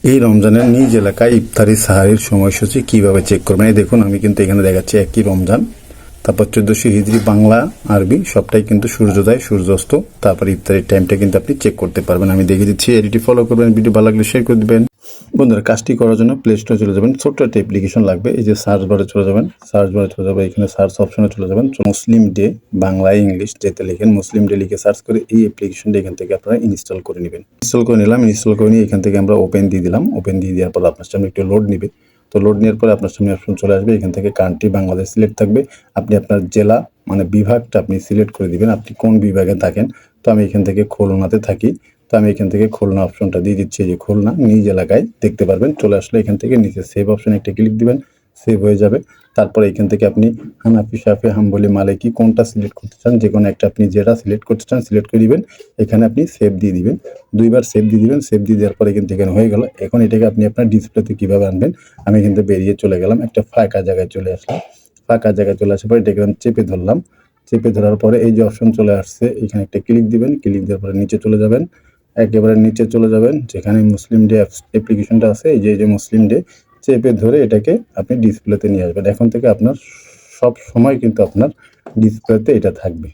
এই রমজানের নিজ এলাকায় ইফতারি সাহারির সময়সূচি কিভাবে চেক করবেন? এই দেখুন, আমি কিন্তু এখানে দেখাচ্ছি একই রমজান, তারপর 1400 হিজরি বাংলা আরবি সবটাই কিন্তু সূর্যোদয় সূর্যাস্ত, তারপর ইফতারির টাইমটা কিন্তু আপনি চেক করতে পারবেন। আমি দেখিয়ে দিচ্ছি, এডিটি ফলো করবেন, ভিডিও ভালো লাগলে শেয়ার করে দেবেন। বন্ধুরা, কাজটি করার জন্য প্লে স্টোরে চলে যাবেন, ছোট্ট একটা অ্যাপ্লিকেশন লাগবে। এই যে সার্চ বারে চলে যাবেন, এখানে সার্চ অপশনে চলে যাবেন, মুসলিম ডে বাংলা ইংলিশ যেতে লিখেন মুসলিম ডে লিখে সার্চ করে এই অ্যাপ্লিকেশনটা এখান থেকে আপনারা ইনস্টল করে নেবেন। ইনস্টল করে নিলাম, ইনস্টল করে নিয়ে এখান থেকে আমরা ওপেন দিয়ে দিলাম। ওপেন দিয়ে দেওয়ার পর আপনার সামনে একটু লোড নেবে। তো লোড নেওয়ার পরে আপনার সামনে অপশন চলে আসবে, এখান থেকে কান্ট্রি বাংলাদেশ সিলেক্ট থাকবে। আপনি আপনার জেলা মানে বিভাগটা আপনি সিলেক্ট করে দিবেন, আপনি কোন বিভাগে থাকেন। তো আমি এখান থেকে খুলনাতে থাকি, তো আমি এখান থেকে খুলনা অপশনটা দিয়ে দিচ্ছি। যে খুলনা নিজ এলাকায় দেখতে পারবেন চলে আসলে এখান থেকে নিচে সেভ অপশনে একটা ক্লিক দিবেন, সেভ হয়ে যাবে। তারপরে এখান থেকে আপনি হানাফি শাফি হাম্বলি মালিকি কোনটা সিলেক্ট করতে চান, যে কোনো একটা আপনি যেটা সিলেক্ট করতে চান সিলেক্ট করে দিবেন। এখানে আপনি সেভ দিয়ে দিবেন, দুইবার সেভ দিয়ে দিবেন। সেভ দিয়ে দেওয়ার পরে কিন্তু এখানে হয়ে গেল। এখন এটাকে আপনি আপনার ডিসপ্লেতে কীভাবে আনবেন, আমি কিন্তু বেরিয়ে চলে গেলাম, একটা ফাঁকা জায়গায় চলে আসলাম। ফাঁকা জায়গায় চলে আসার পরে এটাকে আমি চেপে ধরলাম। চেপে ধরার পরে এই যে অপশন চলে আসছে, এখানে একটা ক্লিক দিবেন। ক্লিক দেওয়ার পরে নিচে চলে যাবেন, একেবারে নিচে চলে যাবেন যেখানে মুসলিম ডে অ্যাপ্লিকেশনটা আছে। এই যে মুসলিম ডে চেপে ধরে এটাকে আপনি ডিসপ্লেতে নিয়ে আসবেন। এখন থেকে আপনার সব সময় কিন্তু আপনার ডিসপ্লেতে এটা থাকবে।